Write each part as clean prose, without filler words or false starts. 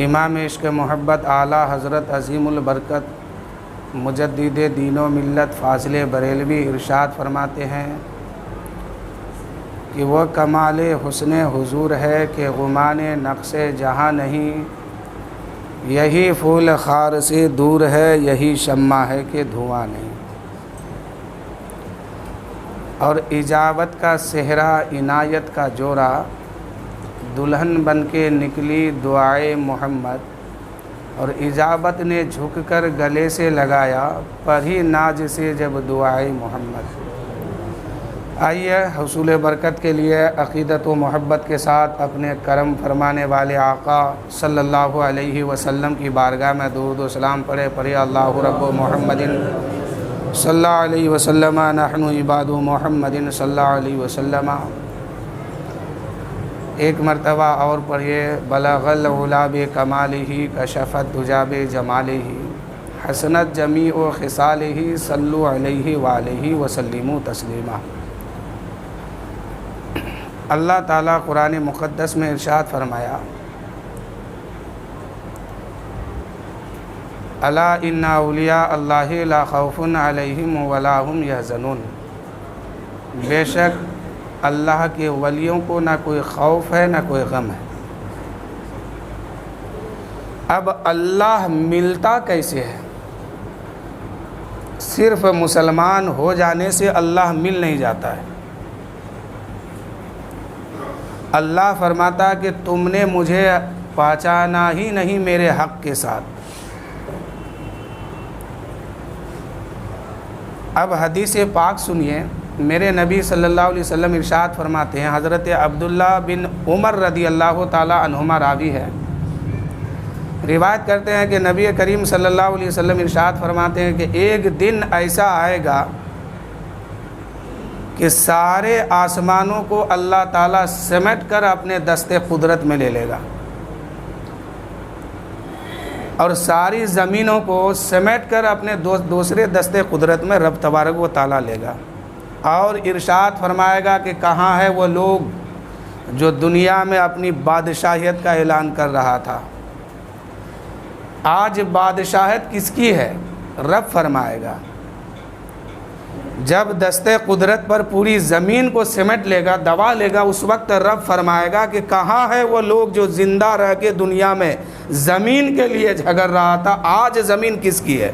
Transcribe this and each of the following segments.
امام عشق محبت اعلیٰ حضرت عظیم البرکت مجدد دین و ملت فاضل بریلوی ارشاد فرماتے ہیں کہ وہ کمال حسن حضور ہے کہ غمان نقص جہاں نہیں، یہی پھول خار سے دور ہے، یہی شمع ہے کہ دھواں نہیں۔ اور اجابت کا صحرا عنایت کا جوڑا، دلہن بن کے نکلی دعائے محمد، اور اجابت نے جھک کر گلے سے لگایا پڑھی ناز سے جب دعائے محمد۔ آئیے حصول برکت کے لیے عقیدت و محبت کے ساتھ اپنے کرم فرمانے والے آقا صلی اللہ علیہ وسلم کی بارگاہ میں درود و سلام پڑھے اللہ رب محمد صلی اللہ علیہ وسلم نحن عباد محمد صلی اللہ علیہ وسلم۔ ایک مرتبہ اور پڑھیے بلغ العلا بکمالہ کشفت دجا بجمالہ حسنت جمیع خصالہ صلوا علیہ وآلہ وسلموا تسلیما۔ اللہ تعالیٰ قرآن مقدس میں ارشاد فرمایا الا ان اولیاء اللہ لا خوف علیہم ولا هم یحزنون، بے شک اللہ کے ولیوں کو نہ کوئی خوف ہے نہ کوئی غم ہے۔ اب اللہ ملتا کیسے ہے؟ صرف مسلمان ہو جانے سے اللہ مل نہیں جاتا ہے۔ اللہ فرماتا کہ تم نے مجھے پہچانا ہی نہیں میرے حق کے ساتھ۔ اب حدیث پاک سنیے، میرے نبی صلی اللہ علیہ وسلم ارشاد فرماتے ہیں، حضرت عبداللہ بن عمر رضی اللہ تعالی عنہما راوی ہے، روایت کرتے ہیں کہ نبی کریم صلی اللہ علیہ وسلم ارشاد فرماتے ہیں کہ ایک دن ایسا آئے گا کہ سارے آسمانوں کو اللہ تعالیٰ سمیٹ کر اپنے دست قدرت میں لے لے گا، اور ساری زمینوں کو سمیٹ کر اپنے دوسرے دست قدرت میں رب تبارک و تعالیٰ لے گا، اور ارشاد فرمائے گا کہ کہاں ہے وہ لوگ جو دنیا میں اپنی بادشاہیت کا اعلان کر رہا تھا؟ آج بادشاہت کس کی ہے؟ رب فرمائے گا۔ جب دست قدرت پر پوری زمین کو سمیٹ لے گا، دبا لے گا، اس وقت رب فرمائے گا کہ کہاں ہے وہ لوگ جو زندہ رہ کے دنیا میں زمین کے لیے جھگڑ رہا تھا؟ آج زمین کس کی ہے؟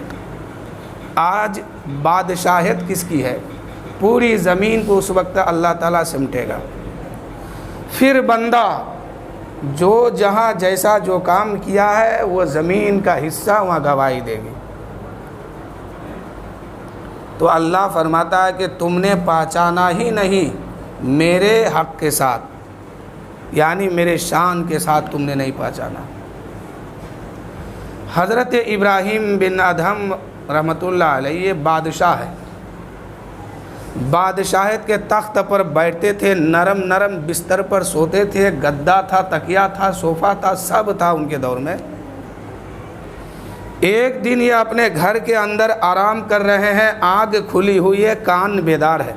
آج بادشاہت کس کی ہے؟ پوری زمین کو اس وقت اللہ تعالیٰ سمٹے گا۔ پھر بندہ جو جہاں جیسا جو کام کیا ہے وہ زمین کا حصہ وہاں گواہی دے گی۔ تو اللہ فرماتا ہے کہ تم نے پہچانا ہی نہیں میرے حق کے ساتھ، یعنی میرے شان کے ساتھ تم نے نہیں پہچانا۔ حضرت ابراہیم بن ادہم رحمۃ اللہ علیہ یہ بادشاہ ہے، بادشاہت کے تخت پر بیٹھتے تھے، نرم نرم بستر پر سوتے تھے، گدا تھا، تکیہ تھا، صوفہ تھا، سب تھا ان کے دور میں۔ ایک دن یہ اپنے گھر کے اندر آرام کر رہے ہیں، آنکھ کھلی ہوئی ہے، کان بیدار ہے،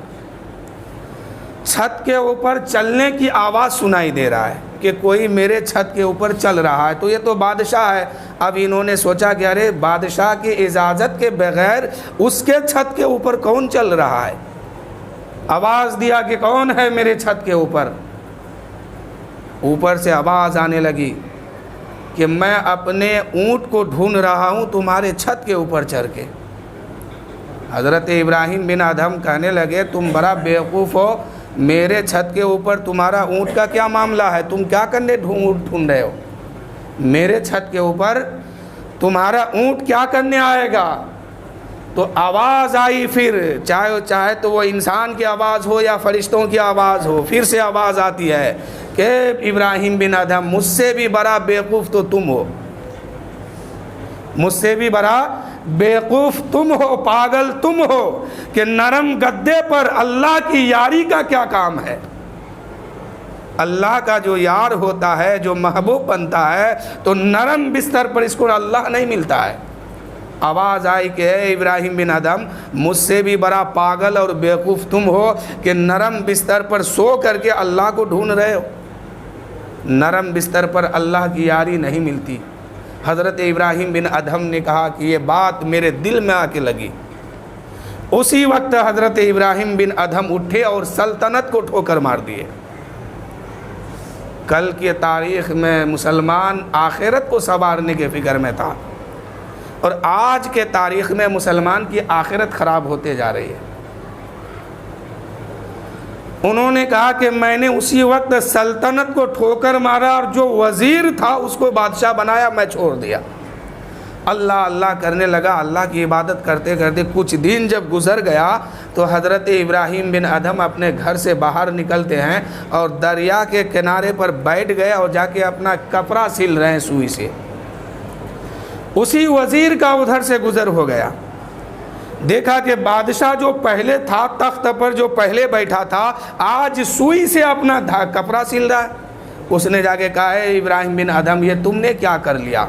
چھت کے اوپر چلنے کی آواز سنائی دے رہا ہے کہ کوئی میرے چھت کے اوپر چل رہا ہے۔ تو یہ تو بادشاہ ہے۔ اب انہوں نے سوچا کہ ارے بادشاہ کی اجازت کے بغیر اس کے چھت کے اوپر کون چل رہا ہے؟ آواز دیا کہ کون ہے میرے چھت کے اوپر؟ اوپر سے آواز آنے لگی کہ میں اپنے اونٹ کو ڈھونڈ رہا ہوں تمہارے چھت کے اوپر چڑھ کے۔ حضرت ابراہیم بن ادہم کہنے لگے تم بڑا بیوقوف ہو، میرے چھت کے اوپر تمہارا اونٹ کا کیا معاملہ ہے؟ تم کیا کرنے ڈھونڈ رہے ہو؟ میرے چھت کے اوپر تمہارا اونٹ کیا کرنے آئے گا؟ تو آواز آئی، پھر چاہے تو وہ انسان کی آواز ہو یا فرشتوں کی آواز ہو، پھر سے آواز آتی ہے کہ ابراہیم بن ادہم مجھ سے بھی بڑا بیوقوف تو تم ہو، مجھ سے بھی بڑا بیوقوف تم ہو، پاگل تم ہو کہ نرم گدے پر اللہ کی یاری کا کیا کام ہے؟ اللہ کا جو یار ہوتا ہے، جو محبوب بنتا ہے، تو نرم بستر پر اس کو اللہ نہیں ملتا ہے۔ آواز آئی کہ اے ابراہیم بن ادہم مجھ سے بھی بڑا پاگل اور بیوقوف تم ہو کہ نرم بستر پر سو کر کے اللہ کو ڈھونڈ رہے ہو۔ نرم بستر پر اللہ کی یاری نہیں ملتی، حضرت ابراہیم بن ادھم نے کہا کہ یہ بات میرے دل میں آ کے لگی۔ اسی وقت حضرت ابراہیم بن ادھم اٹھے اور سلطنت کو ٹھوکر مار دیے۔ کل کی تاریخ میں مسلمان آخرت کو سنوارنے کے فکر میں تھا، اور آج کے تاریخ میں مسلمان کی آخرت خراب ہوتے جا رہی ہے۔ انہوں نے کہا کہ میں نے اسی وقت سلطنت کو ٹھوکر مارا اور جو وزیر تھا اس کو بادشاہ بنایا، میں چھوڑ دیا۔ اللہ اللہ کرنے لگا، اللہ کی عبادت کرتے کرتے کچھ دن جب گزر گیا تو حضرت ابراہیم بن ادھم اپنے گھر سے باہر نکلتے ہیں اور دریا کے کنارے پر بیٹھ گئے اور جا کے اپنا کپڑا سل رہے ہیں سوئی سے۔ اسی وزیر کا ادھر سے گزر ہو گیا، دیکھا کہ بادشاہ جو پہلے تھا تخت پر، جو پہلے بیٹھا تھا، آج سوئی سے اپنا کپڑا سل رہا ہے۔ اس نے جا کے کہا ہے ابراہیم بن ادھم، یہ تم نے کیا کر لیا؟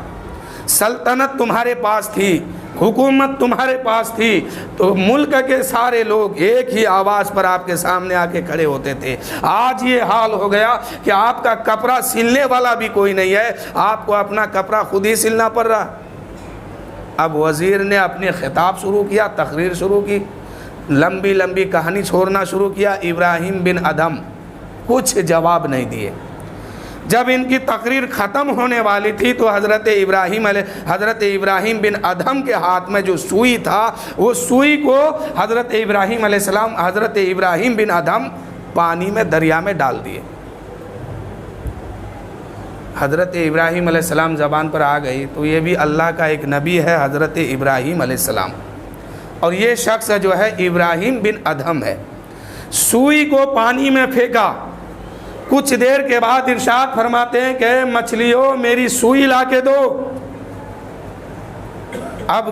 سلطنت تمہارے پاس تھی، حکومت تمہارے پاس تھی، تو ملک کے سارے لوگ ایک ہی آواز پر آپ کے سامنے آ کے کھڑے ہوتے تھے۔ آج یہ حال ہو گیا کہ آپ کا کپڑا سلنے والا بھی کوئی نہیں ہے، آپ کو اپنا کپڑا خود ہی سلنا پڑ رہا۔ اب وزیر نے اپنے خطاب شروع کیا، تقریر شروع کی، لمبی لمبی کہانی چھوڑنا شروع کیا۔ ابراہیم بن ادھم کچھ جواب نہیں دیے۔ جب ان کی تقریر ختم ہونے والی تھی تو حضرت ابراہیم بن ادھم کے ہاتھ میں جو سوئی تھا، وہ سوئی کو حضرت ابراہیم بن ادھم پانی میں، دریا میں ڈال دیے۔ حضرت ابراہیم علیہ السلام زبان پر آ گئی تو یہ بھی اللہ کا ایک نبی ہے، حضرت ابراہیم علیہ السلام، اور یہ شخص جو ہے ابراہیم بن ادھم ہے۔ سوئی کو پانی میں پھینکا، کچھ دیر کے بعد ارشاد فرماتے ہیں کہ مچھلیوں میری سوئی لا کے دو۔ اب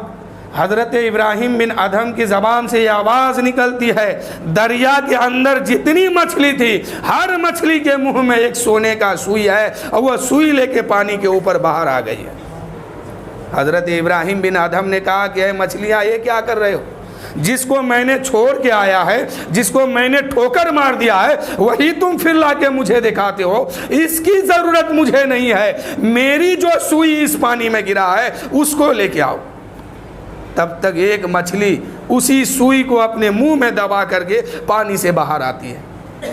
حضرت ابراہیم بن ادھم کی زبان سے یہ آواز نکلتی ہے، دریا کے اندر جتنی مچھلی تھی ہر مچھلی کے منہ میں ایک سونے کا سوئی ہے، اور وہ سوئی لے کے پانی کے اوپر باہر آ گئی ہے۔ حضرت ابراہیم بن ادھم نے کہا کہ اے مچھلیاں، یہ کیا کر رہے ہو؟ جس کو میں نے چھوڑ کے آیا ہے، جس کو میں نے ٹھوکر مار دیا ہے، وہی تم پھر لا کے مجھے دکھاتے ہو۔ اس کی ضرورت مجھے نہیں ہے، میری جو سوئی اس پانی میں گرا ہے اس کو لے کے آؤ۔ تب تک ایک مچھلی اسی سوئی کو اپنے منہ میں دبا کر کے پانی سے باہر آتی ہے۔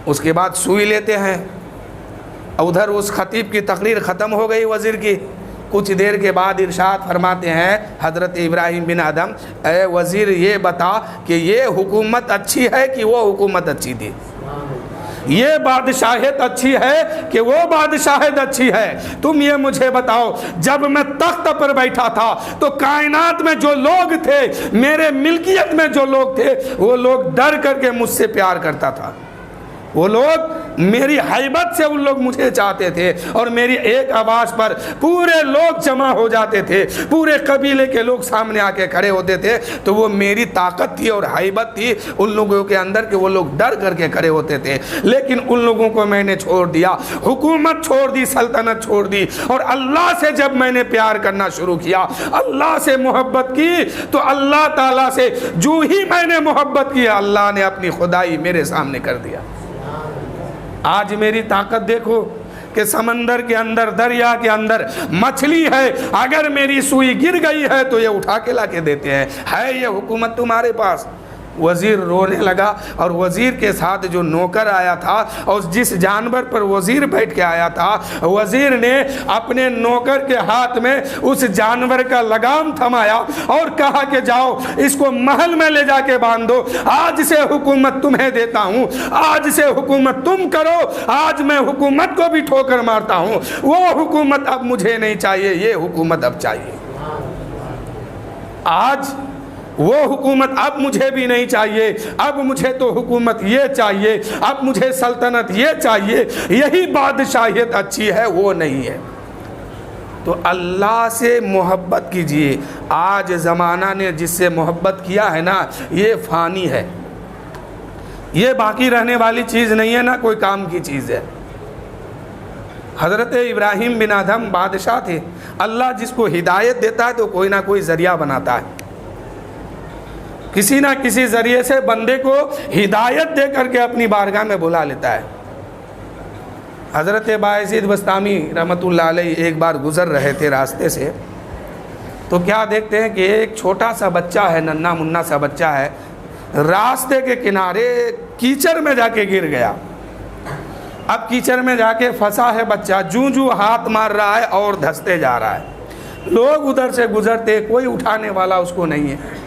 اس کے بعد سوئی لیتے ہیں، ادھر اس خطیب کی تقریر ختم ہو گئی وزیر کی۔ کچھ دیر کے بعد ارشاد فرماتے ہیں حضرت ابراہیم بن ادھم، اے وزیر یہ بتا کہ یہ حکومت اچھی ہے کہ وہ حکومت اچھی تھی؟ یہ بادشاہت اچھی ہے کہ وہ بادشاہت اچھی ہے؟ تم یہ مجھے بتاؤ، جب میں تخت پر بیٹھا تھا تو کائنات میں جو لوگ تھے، میرے ملکیت میں جو لوگ تھے، وہ لوگ ڈر کر کے مجھ سے پیار کرتا تھا۔ وہ لوگ میری ہیبت سے ان لوگ مجھے چاہتے تھے، اور میری ایک آواز پر پورے لوگ جمع ہو جاتے تھے، پورے قبیلے کے لوگ سامنے آ کے کھڑے ہوتے تھے۔ تو وہ میری طاقت تھی اور ہیبت تھی ان لوگوں کے اندر کہ وہ لوگ ڈر کر کے کھڑے ہوتے تھے۔ لیکن ان لوگوں کو میں نے چھوڑ دیا، حکومت چھوڑ دی، سلطنت چھوڑ دی، اور اللہ سے جب میں نے پیار کرنا شروع کیا، اللہ سے محبت کی، تو اللہ تعالیٰ سے جو ہی میں نے محبت کی، اللہ نے اپنی خدائی میرے سامنے کر دیا۔ آج میری طاقت دیکھو کہ سمندر کے اندر، دریا کے اندر مچھلی ہے، اگر میری سوئی گر گئی ہے تو یہ اٹھا کے لا کے دیتے ہیں۔ ہے یہ حکومت تمہارے پاس؟ وزیر رونے لگا، اور وزیر کے ساتھ جو نوکر آیا تھا اور جس جانور پر وزیر بیٹھ کے آیا تھا، وزیر نے اپنے نوکر کے ہاتھ میں اس جانور کا لگام تھمایا اور کہا کہ جاؤ اس کو محل میں لے جا کے باندھ دو، آج سے حکومت تمہیں دیتا ہوں، آج سے حکومت تم کرو، آج میں حکومت کو بھی ٹھوکر مارتا ہوں، وہ حکومت اب مجھے نہیں چاہیے، یہ حکومت اب چاہیے۔ آج وہ حکومت اب مجھے بھی نہیں چاہیے، اب مجھے تو حکومت یہ چاہیے، اب مجھے سلطنت یہ چاہیے، یہی بادشاہیت اچھی ہے، وہ نہیں ہے۔ تو اللہ سے محبت کیجئے۔ آج زمانہ نے جس سے محبت کیا ہے نا، یہ فانی ہے، یہ باقی رہنے والی چیز نہیں ہے، نہ کوئی کام کی چیز ہے۔ حضرت ابراہیم بن ادھم بادشاہ تھے، اللہ جس کو ہدایت دیتا ہے تو کوئی نہ کوئی ذریعہ بناتا ہے، کسی نہ کسی ذریعے سے بندے کو ہدایت دے کر کے اپنی بارگاہ میں بلا لیتا ہے۔ حضرت بایزید بسطامی رحمۃ اللہ علیہ ایک بار گزر رہے تھے راستے سے، تو کیا دیکھتے ہیں کہ ایک چھوٹا سا بچہ ہے، ننھا منا سا بچہ ہے، راستے کے کنارے کیچڑ میں جا کے گر گیا۔ اب کیچڑ میں جا کے پھنسا ہے بچہ، جوں ہاتھ مار رہا ہے اور دھستے جا رہا ہے۔ لوگ ادھر سے گزرتے، کوئی اٹھانے والا اس کو نہیں ہے۔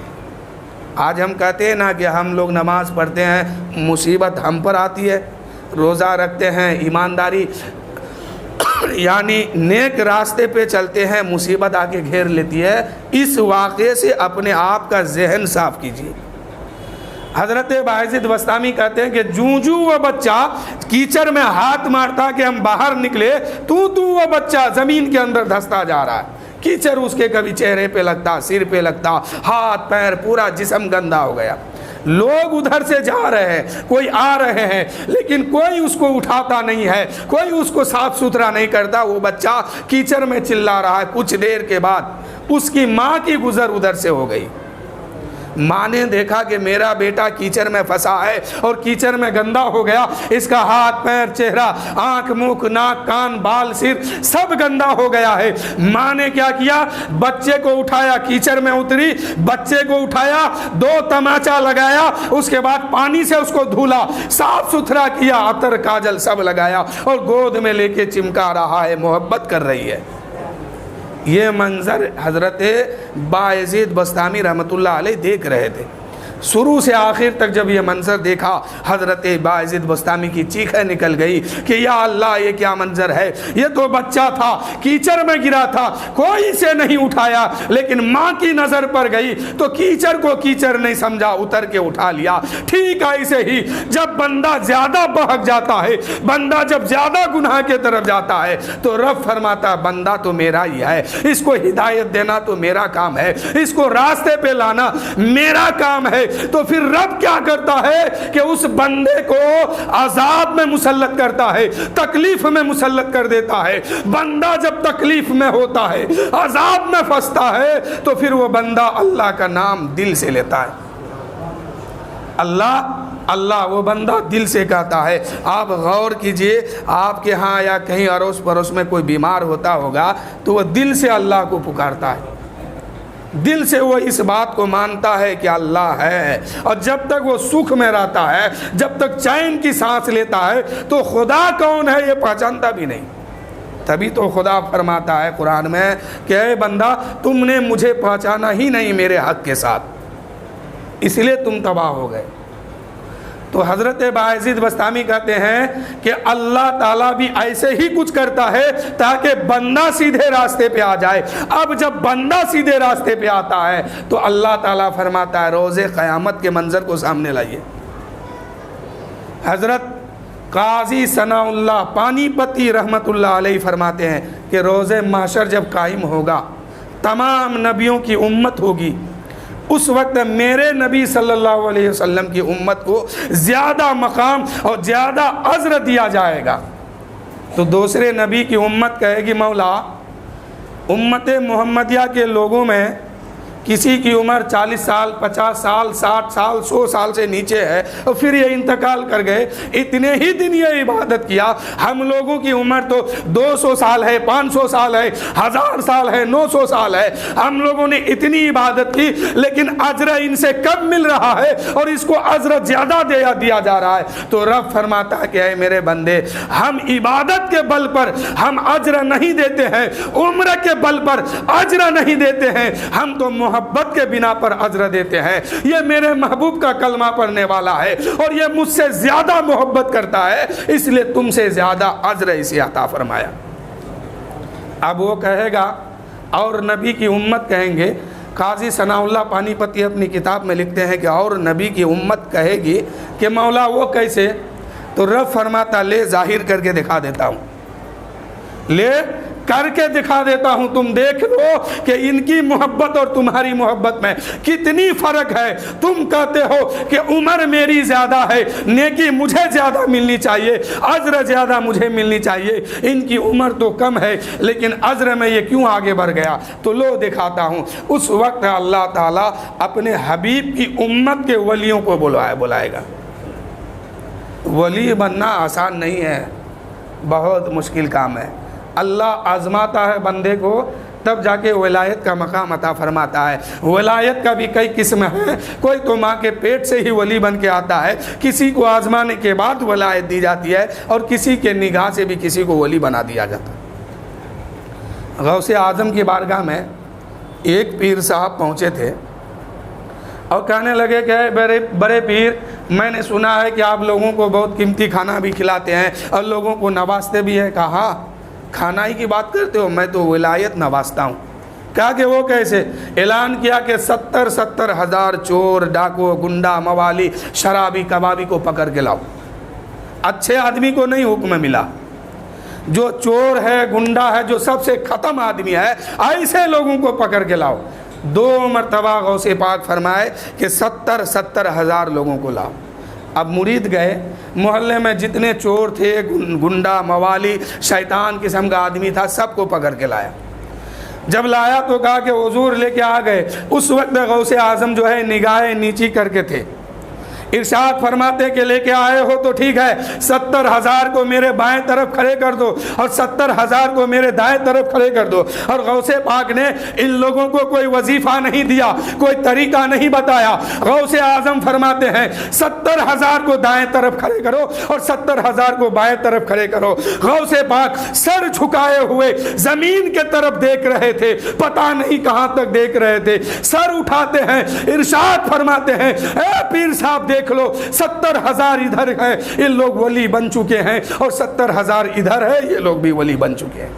آج ہم کہتے ہیں نا کہ ہم لوگ نماز پڑھتے ہیں، مصیبت ہم پر آتی ہے، روزہ رکھتے ہیں، ایمانداری یعنی نیک راستے پہ چلتے ہیں، مصیبت آ کے گھیر لیتی ہے۔ اس واقعے سے اپنے آپ کا ذہن صاف کیجیے۔ حضرت بایزید بسطامی کہتے ہیں کہ جوں وہ بچہ کیچڑ میں ہاتھ مارتا کہ ہم باہر نکلے، تو وہ بچہ زمین کے اندر دھستا جا رہا ہے۔ کیچڑ اس کے کبھی چہرے پہ لگتا، سر پہ لگتا، ہاتھ پیر پورا جسم گندا ہو گیا۔ لوگ ادھر سے جا رہے ہیں، کوئی آ رہے ہیں، لیکن کوئی اس کو اٹھاتا نہیں ہے، کوئی اس کو صاف ستھرا نہیں کرتا۔ وہ بچہ کیچڑ میں چلا رہا ہے۔ کچھ دیر کے بعد اس کی ماں کی گزر ادھر سے ہو گئی۔ ماں نے دیکھا کہ میرا بیٹا کیچڑ میں پھنسا ہے اور کیچڑ میں گندا ہو گیا، اس کا ہاتھ پیر چہرہ آنکھ منہ ناک کان بال سر سب گندا ہو گیا ہے۔ ماں نے کیا کیا؟ بچے کو اٹھایا، کیچڑ میں اتری، بچے کو اٹھایا، 2 تماچا لگایا، اس کے بعد پانی سے اس کو دھولا، صاف ستھرا کیا، عطر کاجل سب لگایا اور گود میں لے کے چمکا رہا ہے، محبت کر رہی ہے۔ یہ منظر حضرت بایزید بسطامی رحمۃ اللہ علیہ دیکھ رہے تھے۔ شروع سے آخر تک جب یہ منظر دیکھا، حضرت بایزید بسطامی کی چیخیں نکل گئی کہ یا اللہ یہ کیا منظر ہے، یہ تو بچہ تھا، کیچڑ میں گرا تھا، کوئی اسے نہیں اٹھایا، لیکن ماں کی نظر پر گئی تو کیچڑ کو کیچڑ نہیں سمجھا، اتر کے اٹھا لیا۔ ٹھیک ایسے ہی جب بندہ زیادہ بہک جاتا ہے، بندہ جب زیادہ گناہ کے طرف جاتا ہے، تو رب فرماتا ہے بندہ تو میرا ہی ہے، اس کو ہدایت دینا تو میرا کام ہے، اس کو راستے پہ لانا میرا کام ہے۔ تو پھر رب کیا کرتا ہے کہ اس بندے کو عذاب میں مسلط کرتا ہے، تکلیف میں مسلط کر دیتا ہے۔ بندہ جب تکلیف میں ہوتا ہے، عذاب میں پھنستا ہے، تو پھر وہ بندہ اللہ کا نام دل سے لیتا ہے۔ اللہ وہ بندہ دل سے کہتا ہے۔ آپ غور کیجئے، آپ کے ہاں یا کہیں اڑوس پڑوس میں کوئی بیمار ہوتا ہوگا تو وہ دل سے اللہ کو پکارتا ہے، دل سے وہ اس بات کو مانتا ہے کہ اللہ ہے، اور جب تک وہ سکھ میں رہتا ہے، جب تک چین کی سانس لیتا ہے، تو خدا کون ہے یہ پہچانتا بھی نہیں۔ تبھی تو خدا فرماتا ہے قرآن میں کہ اے بندہ تم نے مجھے پہچانا ہی نہیں میرے حق کے ساتھ، اس لیے تم تباہ ہو گئے۔ تو حضرت بایزید بسطامی کہتے ہیں کہ اللہ تعالیٰ بھی ایسے ہی کچھ کرتا ہے تاکہ بندہ سیدھے راستے پہ آ جائے۔ اب جب بندہ سیدھے راستے پہ آتا ہے تو اللہ تعالیٰ فرماتا ہے روز قیامت کے منظر کو سامنے لائیے۔ حضرت قاضی ثناء اللہ پانی پتی رحمت اللہ علیہ فرماتے ہیں کہ روز محشر جب قائم ہوگا، تمام نبیوں کی امت ہوگی، اس وقت میرے نبی صلی اللہ علیہ وسلم کی امت کو زیادہ مقام اور زیادہ اجر دیا جائے گا۔ تو دوسرے نبی کی امت کہے گی مولا امت محمدیہ کے لوگوں میں کسی کی عمر 40 سال 50 سال 60 سال 100 سال سے نیچے ہے اور پھر یہ انتقال کر گئے، اتنے ہی دن یہ عبادت کیا، ہم لوگوں کی عمر تو 200 سال ہے 500 سال ہے 1000 سال ہے 900 سال ہے، ہم لوگوں نے اتنی عبادت کی لیکن اجر ان سے کم مل رہا ہے اور اس کو اجر زیادہ دیا جا رہا ہے۔ تو رب فرماتا ہے کہ اے میرے بندے ہم عبادت کے بل پر ہم اجر نہیں دیتے ہیں، عمر کے بل پر اجر نہیں دیتے ہیں، ہم تو محبت کے بنا پر اجر دیتے ہیں۔ یہ میرے محبوب کا کلمہ پڑھنے والا ہے اور یہ مجھ سے زیادہ محبت کرتا ہے، اس لیے تم سے زیادہ اجر اسے عطا فرمایا۔ اب وہ کہے گا اور نبی کی امت کہیں گے، قاضی ثناء اللہ پانی پتی اپنی کتاب میں لکھتے ہیں کہ اور نبی کی امت کہے گی کہ مولا وہ کیسے؟ تو رب فرماتا لے ظاہر کر کے دکھا دیتا ہوں، لے کر کے دکھا دیتا ہوں، تم دیکھ لو کہ ان کی محبت اور تمہاری محبت میں کتنی فرق ہے۔ تم کہتے ہو کہ عمر میری زیادہ ہے، نیکی مجھے زیادہ ملنی چاہیے، اجر زیادہ مجھے ملنی چاہیے، ان کی عمر تو کم ہے لیکن اجر میں یہ کیوں آگے بڑھ گیا؟ تو لو دکھاتا ہوں۔ اس وقت اللہ تعالیٰ اپنے حبیب کی امت کے ولیوں کو بلائے گا۔ ولی بننا آسان نہیں ہے، بہت مشکل کام ہے. اللہ آزماتا ہے بندے کو, تب جا کے ولایت کا مقام عطا فرماتا ہے. ولایت کا بھی کئی قسم ہے. کوئی تو ماں کے پیٹ سے ہی ولی بن کے آتا ہے, کسی کو آزمانے کے بعد ولایت دی جاتی ہے, اور کسی کے نگاہ سے بھی کسی کو ولی بنا دیا جاتا ہے. غوث اعظم کی بارگاہ میں ایک پیر صاحب پہنچے تھے اور کہنے لگے کہ بڑے پیر, میں نے سنا ہے کہ آپ لوگوں کو بہت قیمتی کھانا بھی کھلاتے ہیں اور لوگوں کو نوازتے بھی ہیں. کہا کھانا ہی کی بات کرتے ہو, میں تو ولایت نوازتا ہوں. کہا کہ وہ کیسے؟ اعلان کیا کہ 70 ہزار چور, ڈاکو, گنڈا, موالی, شرابی, کبابی کو پکڑ کے لاؤ. اچھے آدمی کو نہیں حکم ملا, جو چور ہے, گنڈا ہے, جو سب سے ختم آدمی ہے, ایسے لوگوں کو پکڑ کے لاؤ. 2 مرتبہ غوث پاک فرمائے کہ 70 ہزار لوگوں کو لاؤ. اب مرید گئے, محلے میں جتنے چور تھے, گنڈا, موالی, شیطان قسم کا آدمی تھا, سب کو پکڑ کے لایا. جب لایا تو کہا کہ حضور لے کے آ گئے. اس وقت غوث اعظم جو ہے نگاہیں نیچی کر کے تھے. ارشاد فرماتے کہ لے کے آئے ہو تو ٹھیک ہے, 70 ہزار کو میرے بائیں طرف کھڑے کر دو اور 70 ہزار کو میرے دائیں طرف کھڑے کر دو. اور غوث پاک نے ان لوگوں کو کوئی وظیفہ نہیں دیا, کوئی طریقہ نہیں بتایا. غوث اعظم فرماتے ہیں 70 ہزار کو دائیں طرف کھڑے کرو اور 70 ہزار کو بائیں طرف کھڑے کرو. غوث پاک سر جھکائے ہوئے زمین کے طرف دیکھ رہے تھے, پتہ نہیں کہاں تک دیکھ رہے تھے. سر اٹھاتے ہیں, ارشاد فرماتے ہیں اے پیر صاحب دیکھ لو, 70 ہزار ادھر ہیں, ان لوگ ولی بن چکے ہیں, اور 70 ہزار ادھر ہے, یہ لوگ بھی ولی بن چکے ہیں.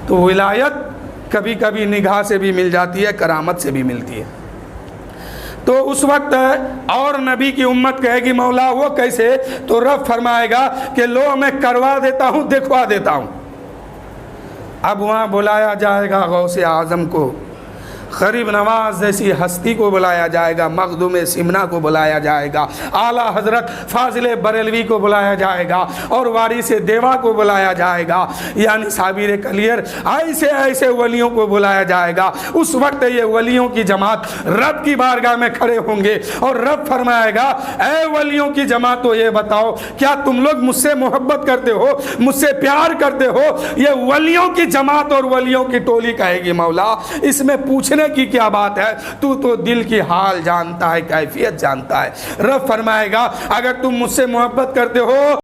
تو ولایت کبھی کبھی نگاہ سے بھی مل جاتی ہے, کرامت سے بھی ملتی ہے. تو اس وقت اور نبی کی امت کہے گی مولا وہ کیسے؟ تو رب فرمائے گا کہ لو میں کروا دیتا ہوں, دکھوا دیتا ہوں. اب وہاں بلایا جائے گا غوث اعظم کو, غریب نواز جیسی ہستی کو بلایا جائے گا, مخدوم سمنا کو بلایا جائے گا, اعلیٰ حضرت فاضل بریلوی کو بلایا جائے گا, اور وارث دیوا کو بلایا جائے گا, یعنی صابر کلیر, ایسے ایسے ولیوں کو بلایا جائے گا. اس وقت یہ ولیوں کی جماعت رب کی بارگاہ میں کھڑے ہوں گے, اور رب فرمائے گا اے ولیوں کی جماعت تو یہ بتاؤ کیا تم لوگ مجھ سے محبت کرتے ہو, مجھ سے پیار کرتے ہو؟ یہ ولیوں کی جماعت اور ولیوں کی ٹولی کہے گی مولا اس میں پوچھنے کی کیا بات ہے, تو دل کی حال جانتا ہے, کیفیت جانتا ہے. رب فرمائے گا اگر تم مجھ سے محبت کرتے ہو